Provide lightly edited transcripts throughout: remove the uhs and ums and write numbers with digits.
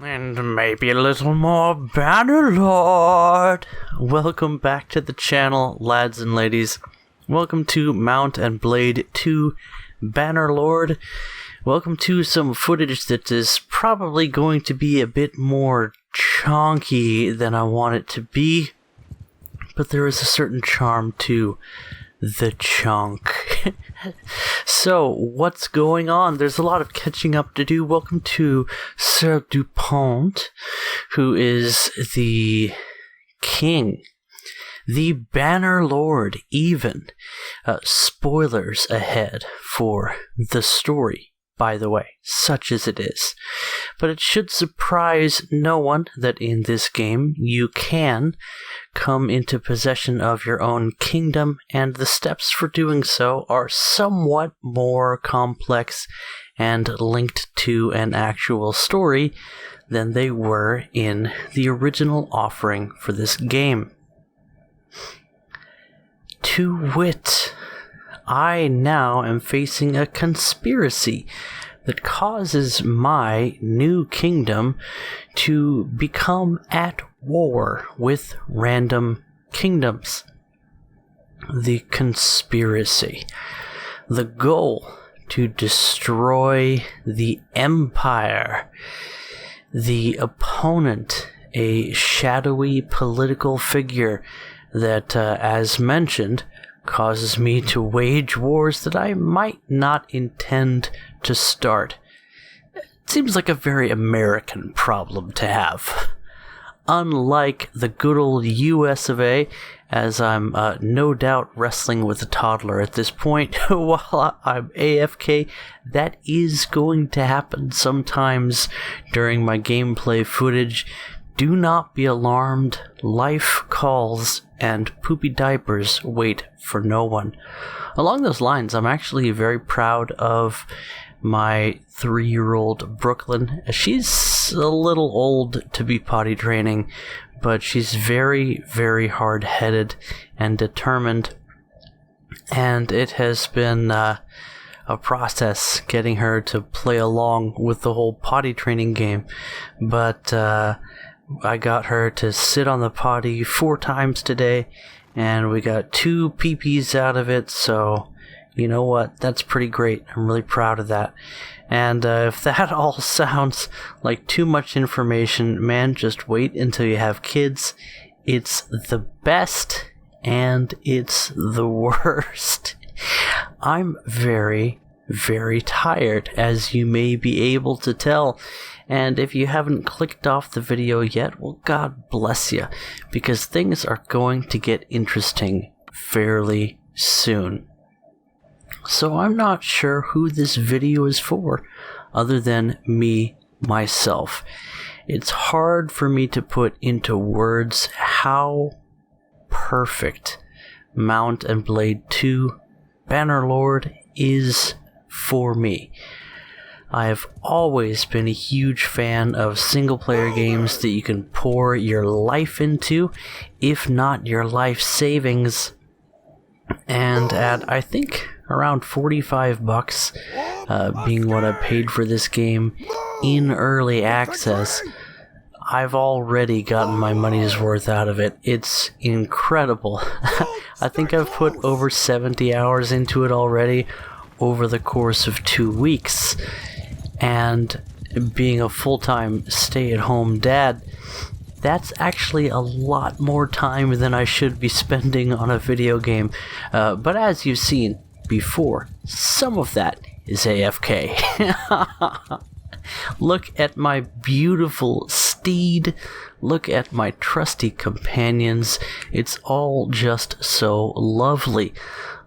And maybe a little more Bannerlord. Welcome back to the channel, lads and ladies. Welcome to Mount and Blade 2 Bannerlord. Welcome to some footage that is probably going to be a bit more chonky than I want it to be. But there is a certain charm to the chunk. So, what's going on? There's a lot of catching up to do. Welcome to Sir Dupont, who is the king, the Bannerlord even. Spoilers ahead for the story, by the way, such as it is. But it should surprise no one that in this game you can come into possession of your own kingdom, and the steps for doing so are somewhat more complex and linked to an actual story than they were in the original offering for this game. To wit, I now am facing a conspiracy that causes my new kingdom to become at war with random kingdoms. The conspiracy. The goal to destroy the empire. The opponent, a shadowy political figure that, as mentioned, causes me to wage wars that I might not intend to start. It seems like a very American problem to have. Unlike the good old US of A, as I'm no doubt wrestling with a toddler at this point while I'm AFK, that is going to happen sometimes during my gameplay footage. Do not be alarmed. Life calls, and poopy diapers wait for no one. Along those lines, I'm actually very proud of my 3-year-old Brooklyn. She's a little old to be potty training, but she's very, very hard-headed and determined. And it has been a process getting her to play along with the whole potty training game. But I got her to sit on the potty 4 times today, and we got 2 pee-pees out of it, so you know what? That's pretty great. I'm really proud of that. And if that all sounds like too much information, man, just wait until you have kids. It's the best, and it's the worst. I'm very, very tired, as you may be able to tell. And if you haven't clicked off the video yet, well, God bless you, because things are going to get interesting fairly soon. So I'm not sure who this video is for, other than me, myself. It's hard for me to put into words how perfect Mount and Blade 2 Bannerlord is for me. I have always been a huge fan of single-player games that you can pour your life into, if not your life savings. And at, I think, around $45, being what I paid for this game in early access, I've already gotten my money's worth out of it. It's incredible. I think I've put over 70 hours into it already over the course of 2 weeks. And being a full-time stay-at-home dad, that's actually a lot more time than I should be spending on a video game. But as you've seen before, some of that is AFK. Look at my beautiful steed. Look at my trusty companions. It's all just so lovely.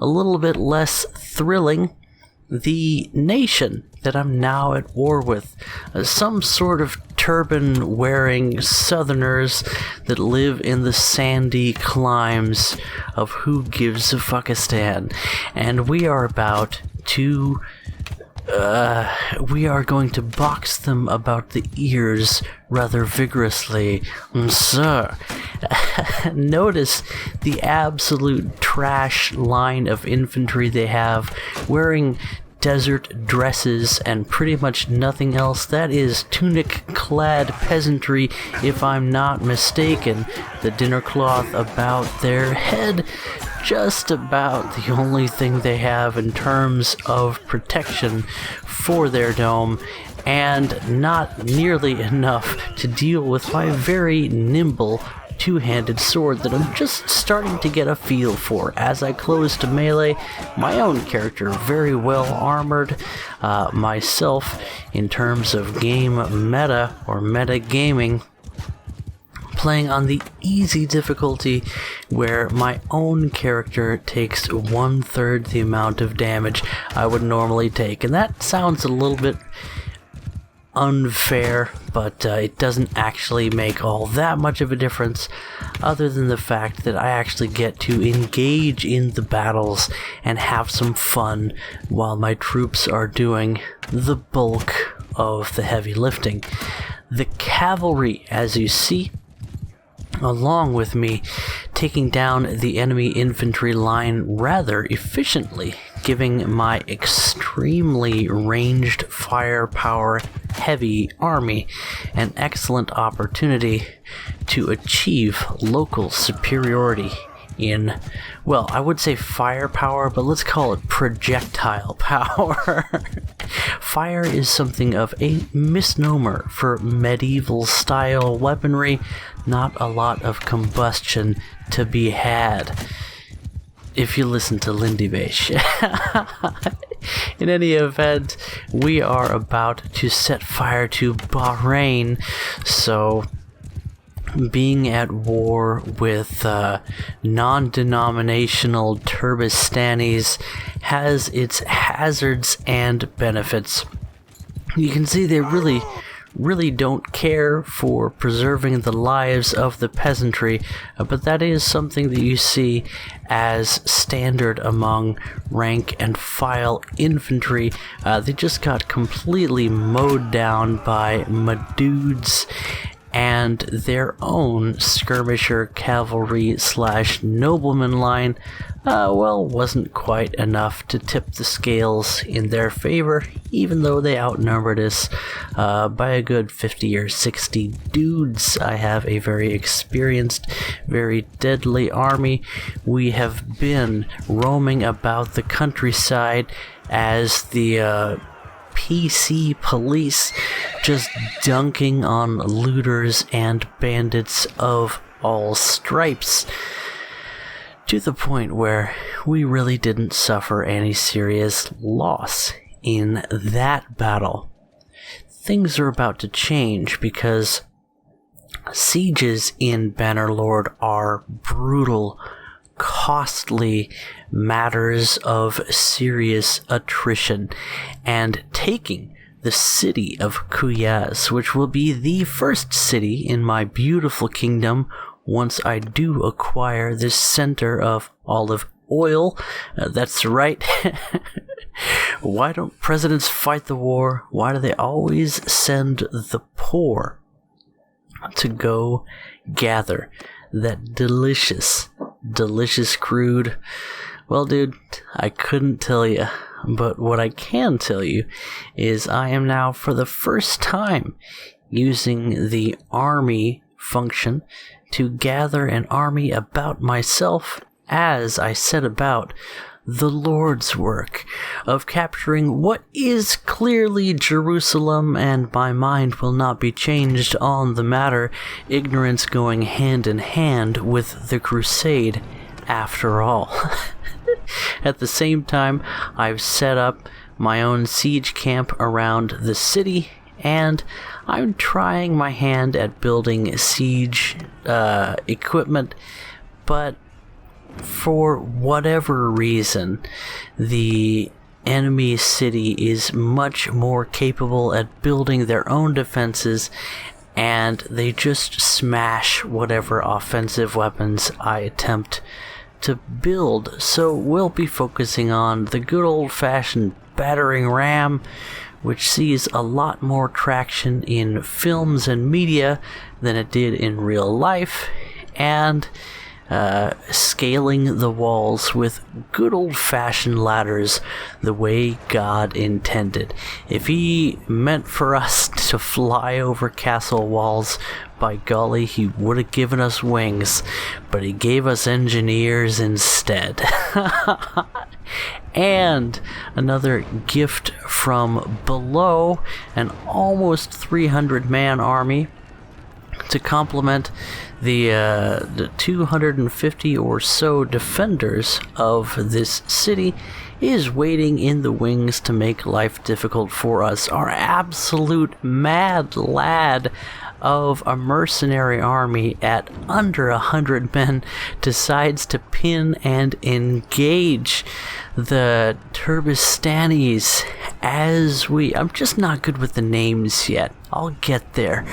A little bit less thrilling, the nation that I'm now at war with. Some sort of turban-wearing southerners that live in the sandy climes of who gives a fuckistan. And we are about to we are going to box them about the ears rather vigorously. Sir, notice the absolute trash line of infantry they have, wearing desert dresses and pretty much nothing else. That is tunic-clad peasantry, if I'm not mistaken. The dinner cloth about their head, just about the only thing they have in terms of protection for their dome, and not nearly enough to deal with my very nimble two-handed sword that I'm just starting to get a feel for. As I close to melee, my own character very well armored, myself in terms of game meta or meta gaming, playing on the easy difficulty where my own character takes 1/3 the amount of damage I would normally take. And that sounds a little bit unfair, but it doesn't actually make all that much of a difference, other than the fact that I actually get to engage in the battles and have some fun while my troops are doing the bulk of the heavy lifting. The cavalry, as you see, along with me, taking down the enemy infantry line rather efficiently, giving my extremely ranged firepower heavy army an excellent opportunity to achieve local superiority in, well, I would say firepower, but let's call it projectile power. Fire is something of a misnomer for medieval-style weaponry. Not a lot of combustion to be had, if you listen to Lindy Bash. In any event, we are about to set fire to Bahrain, so being at war with non-denominational Turbistanis has its hazards and benefits. You can see they really don't care for preserving the lives of the peasantry, but that is something that you see as standard among rank and file infantry. They just got completely mowed down by Madudes and their own skirmisher cavalry / nobleman line, wasn't quite enough to tip the scales in their favor, even though they outnumbered us by a good 50 or 60 dudes. I have a very experienced, very deadly army. We have been roaming about the countryside as the PC police, just dunking on looters and bandits of all stripes, to the point where we really didn't suffer any serious loss in that battle. Things are about to change because sieges in Bannerlord are brutal, costly matters of serious attrition, and taking the city of Kuyaz, which will be the first city in my beautiful kingdom once I do acquire this center of olive oil. That's right. Why don't presidents fight the war? Why do they always send the poor to go gather that delicious crude? Well, dude, I couldn't tell you, but what I can tell you is I am now, for the first time, using the army function to gather an army about myself as I set about the Lord's work of capturing what is clearly Jerusalem, and my mind will not be changed on the matter, ignorance going hand in hand with the crusade after all. At the same time, I've set up my own siege camp around the city, and I'm trying my hand at building siege equipment, but for whatever reason, the enemy city is much more capable at building their own defenses, and they just smash whatever offensive weapons I attempt to build. So we'll be focusing on the good old-fashioned battering ram, which sees a lot more traction in films and media than it did in real life, and scaling the walls with good old-fashioned ladders the way God intended. If he meant for us to fly over castle walls, by golly, he would have given us wings, but he gave us engineers instead. And another gift from below, an almost 300-man army to complement the 250 or so defenders of this city is waiting in the wings to make life difficult for us. Our absolute mad lad of a mercenary army at under 100 men decides to pin and engage the Turbistanis I'm just not good with the names yet. I'll get there.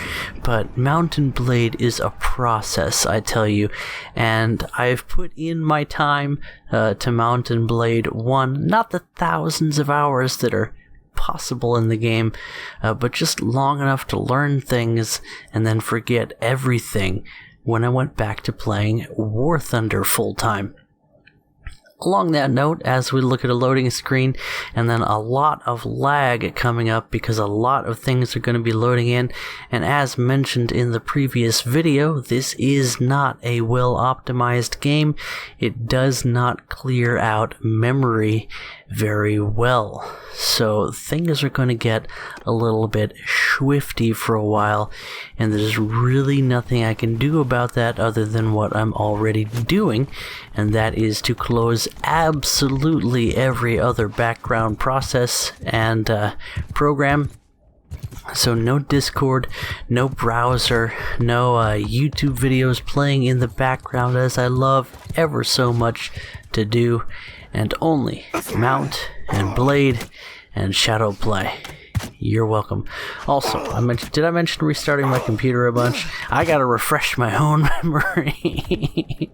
But Mountain Blade is a process, I tell you. And I've put in my time to Mountain Blade 1. Not the thousands of hours that are possible in the game, but just long enough to learn things and then forget everything when I went back to playing War Thunder full time. Along that note, as we look at a loading screen and then a lot of lag coming up because a lot of things are going to be loading in, and as mentioned in the previous video, this is not a well-optimized game. It does not clear out memory very well, so things are going to get a little bit swifty for a while, and there's really nothing I can do about that other than what I'm already doing, and that is to close absolutely every other background process and program. So no Discord, no browser, no YouTube videos playing in the background, as I love ever so much to do, and only Mount and Blade and Shadow play. You're welcome. Also, did I mention restarting my computer a bunch? I gotta refresh my own memory.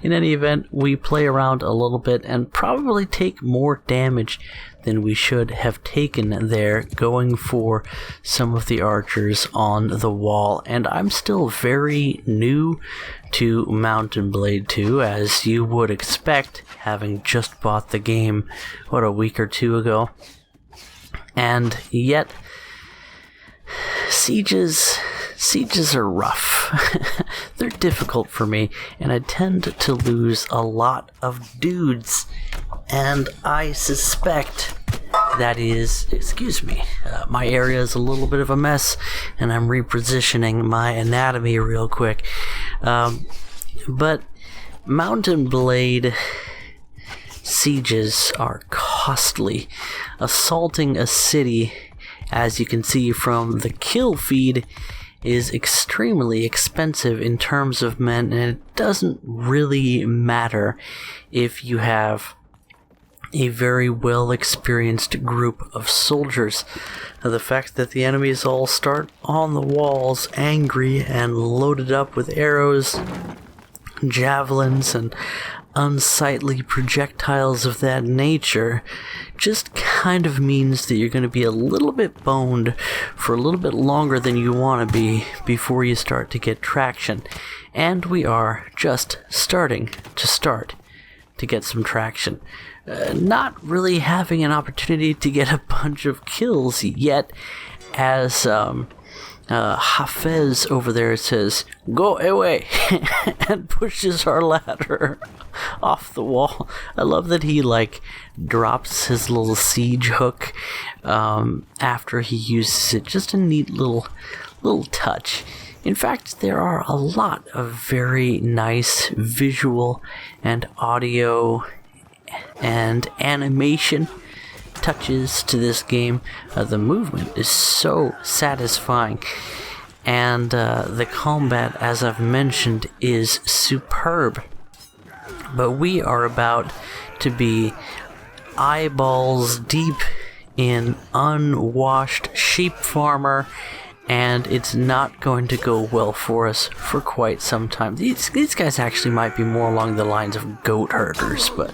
In any event, we play around a little bit and probably take more damage than we should have taken there going for some of the archers on the wall. And I'm still very new to Mountain Blade 2, as you would expect, having just bought the game, a week or two ago. And yet, sieges are rough. They're difficult for me, and I tend to lose a lot of dudes. And I suspect that is, my area is a little bit of a mess, and I'm repositioning my anatomy real quick. But Mountain Blade sieges are costly. Assaulting a city, as you can see from the kill feed, is extremely expensive in terms of men, and it doesn't really matter if you have a very well experienced group of soldiers. The fact that the enemies all start on the walls angry and loaded up with arrows, javelins, and unsightly projectiles of that nature just kind of means that you're going to be a little bit boned for a little bit longer than you want to be before you start to get traction. And we are just starting to get some traction. Not really having an opportunity to get a bunch of kills yet, as Hafez over there says, "Go away," and pushes our ladder off the wall. I love that he drops his little siege hook after he uses it. Just a neat little touch. In fact, there are a lot of very nice visual and audio and animation touches to this game. The movement is so satisfying, and the combat, as I've mentioned, is superb. But we are about to be eyeballs deep in unwashed sheep farmer, and it's not going to go well for us for quite some time. These guys actually might be more along the lines of goat herders, but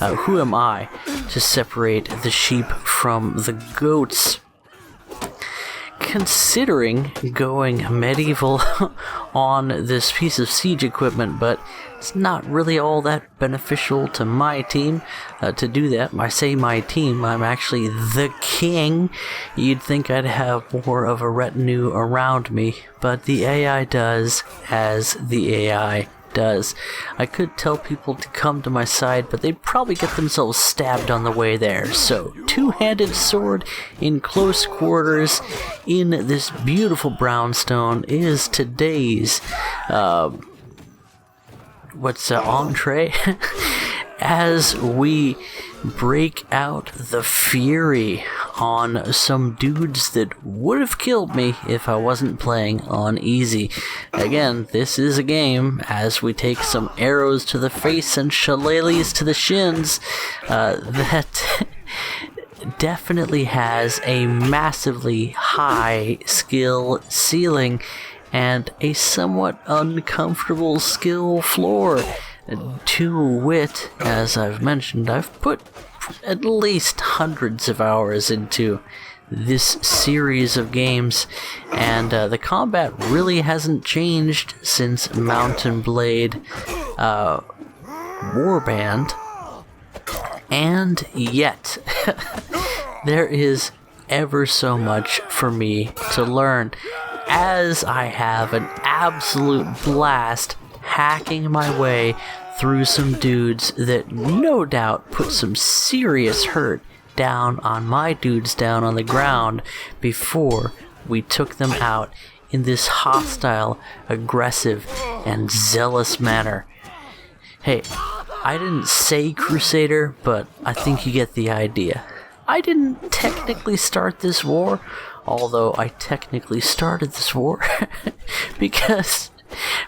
who am I to separate the sheep from the goats? considering going medieval on this piece of siege equipment, but it's not really all that beneficial to my team to do that. I say my team, I'm actually the king. You'd think I'd have more of a retinue around me, but the AI does as the AI does. I could tell people to come to my side, but they'd probably get themselves stabbed on the way there. So, two-handed sword in close quarters in this beautiful brownstone is today's entree as we break out the fury on some dudes that would have killed me if I wasn't playing on easy. Again, this is a game as we take some arrows to the face and shillelaghs to the shins that definitely has a massively high skill ceiling and a somewhat uncomfortable skill floor. To wit, as I've mentioned, I've put at least hundreds of hours into this series of games, and the combat really hasn't changed since Mount and Blade Warband, and yet there is ever so much for me to learn, as I have an absolute blast hacking my way through some dudes that no doubt put some serious hurt down on my dudes down on the ground before we took them out in this hostile, aggressive, and zealous manner. Hey, I didn't say Crusader, but I think you get the idea. I didn't technically start this war, although I technically started this war because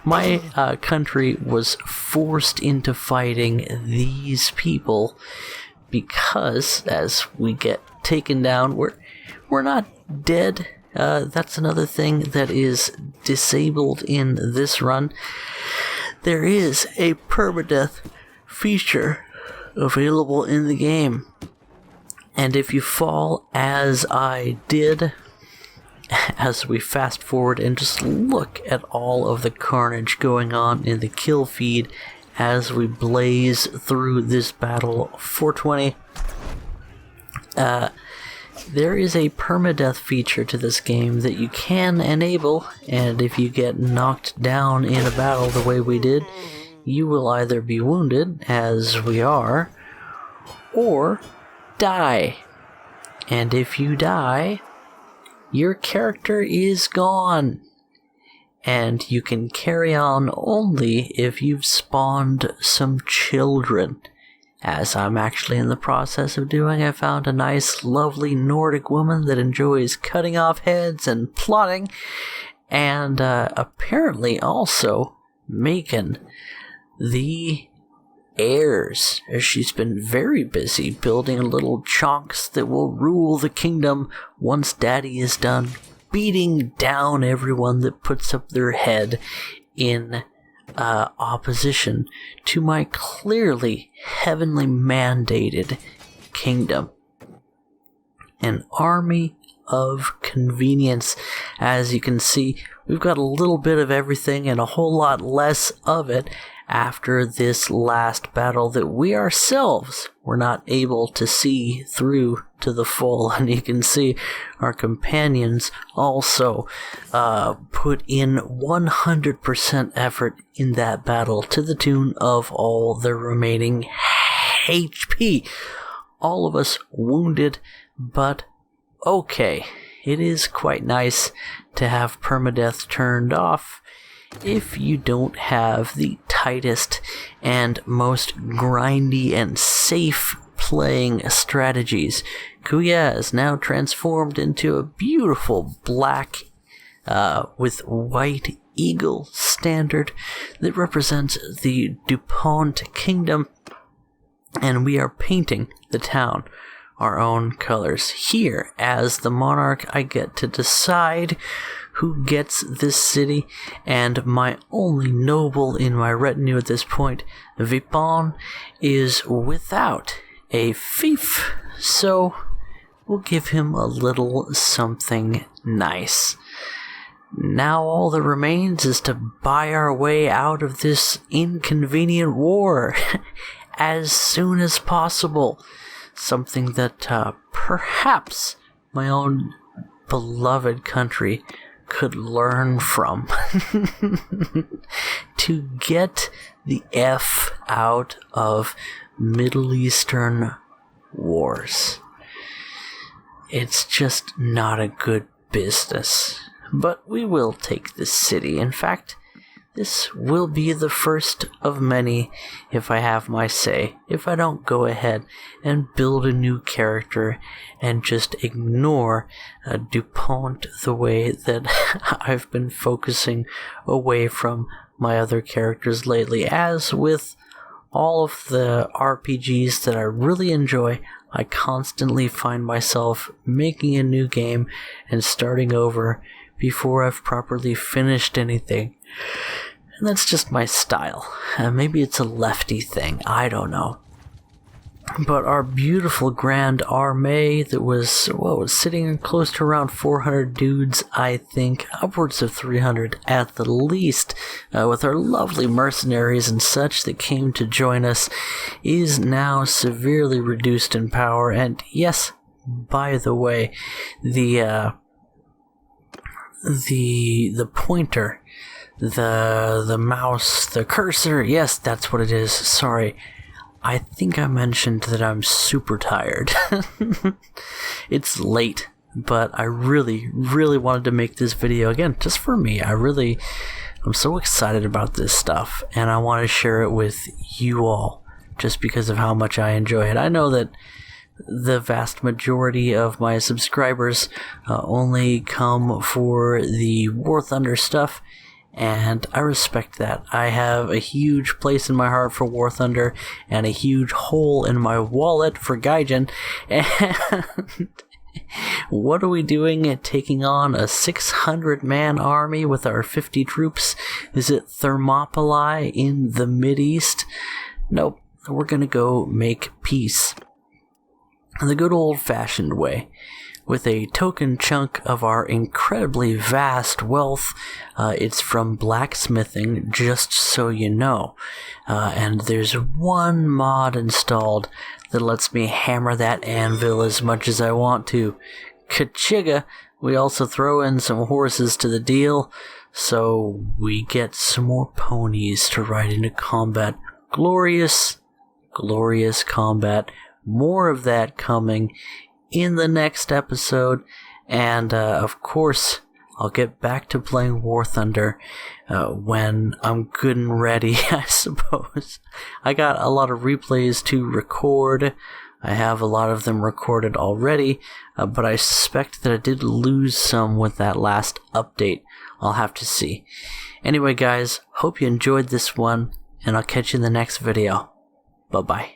my country was forced into fighting these people because as we get taken down, we're not dead. That's another thing that is disabled in this run. There is a permadeath feature available in the game, and if you fall as I did, as we fast forward and just look at all of the carnage going on in the kill feed as we blaze through this battle 420, there is a permadeath feature to this game that you can enable, and if you get knocked down in a battle the way we did, you will either be wounded, as we are, or die. And if you die, your character is gone, and you can carry on only if you've spawned some children. As I'm actually in the process of doing, I found a nice, lovely Nordic woman that enjoys cutting off heads and plotting, and apparently also making the heirs. She's been very busy building little chunks that will rule the kingdom once Daddy is done beating down everyone that puts up their head in opposition to my clearly heavenly mandated kingdom. An army of convenience. As you can see, we've got a little bit of everything and a whole lot less of it after this last battle that we ourselves were not able to see through to the full. And you can see our companions also put in 100% effort in that battle to the tune of all the remaining HP. All of us wounded, but okay. It is quite nice to have permadeath turned off if you don't have the tightest and most grindy and safe playing strategies. Kuya is now transformed into a beautiful black with white eagle standard that represents the DuPont Kingdom, and we are painting the town our own colors. Here, as the monarch, I get to decide who gets this city, and my only noble in my retinue at this point, Vipon, is without a fief. So, we'll give him a little something nice. Now all that remains is to buy our way out of this inconvenient war as soon as possible. Something that perhaps my own beloved country could learn from. To get the F out of Middle Eastern wars. It's just not a good business. But we will take this city. In fact, this will be the first of many, if I have my say, if I don't go ahead and build a new character and just ignore DuPont the way that I've been focusing away from my other characters lately. As with all of the RPGs that I really enjoy, I constantly find myself making a new game and starting over before I've properly finished anything. And that's just my style. Maybe it's a lefty thing, I don't know. But our beautiful Grand Armée that was sitting close to around 400 dudes, I think, upwards of 300 at the least, with our lovely mercenaries and such that came to join us, is now severely reduced in power. And yes, by the way, the pointer, the mouse, the cursor, yes, that's what it is. Sorry, I think I mentioned that I'm super tired. It's late, but I really wanted to make this video again, just for me. I'm so excited about this stuff, and I want to share it with you all, just because of how much I enjoy it. I know that the vast majority of my subscribers only come for the War Thunder stuff, and I respect that. I have a huge place in my heart for War Thunder and a huge hole in my wallet for Gaijin. And what are we doing? Taking on a 600-man army with our 50 troops? Is it Thermopylae in the Mideast? Nope. We're gonna go make peace the good old-fashioned way, with a token chunk of our incredibly vast wealth. It's from blacksmithing, just so you know. And there's one mod installed that lets me hammer that anvil as much as I want to. Kachiga! We also throw in some horses to the deal, so we get some more ponies to ride into combat. Glorious, glorious combat. More of that coming in the next episode, and of course I'll get back to playing War Thunder when I'm good and ready, I suppose. I got a lot of replays to record. I have a lot of them recorded already, but I suspect that I did lose some with that last update. I'll have to see. Anyway guys, hope you enjoyed this one, and I'll catch you in the next video. Bye bye.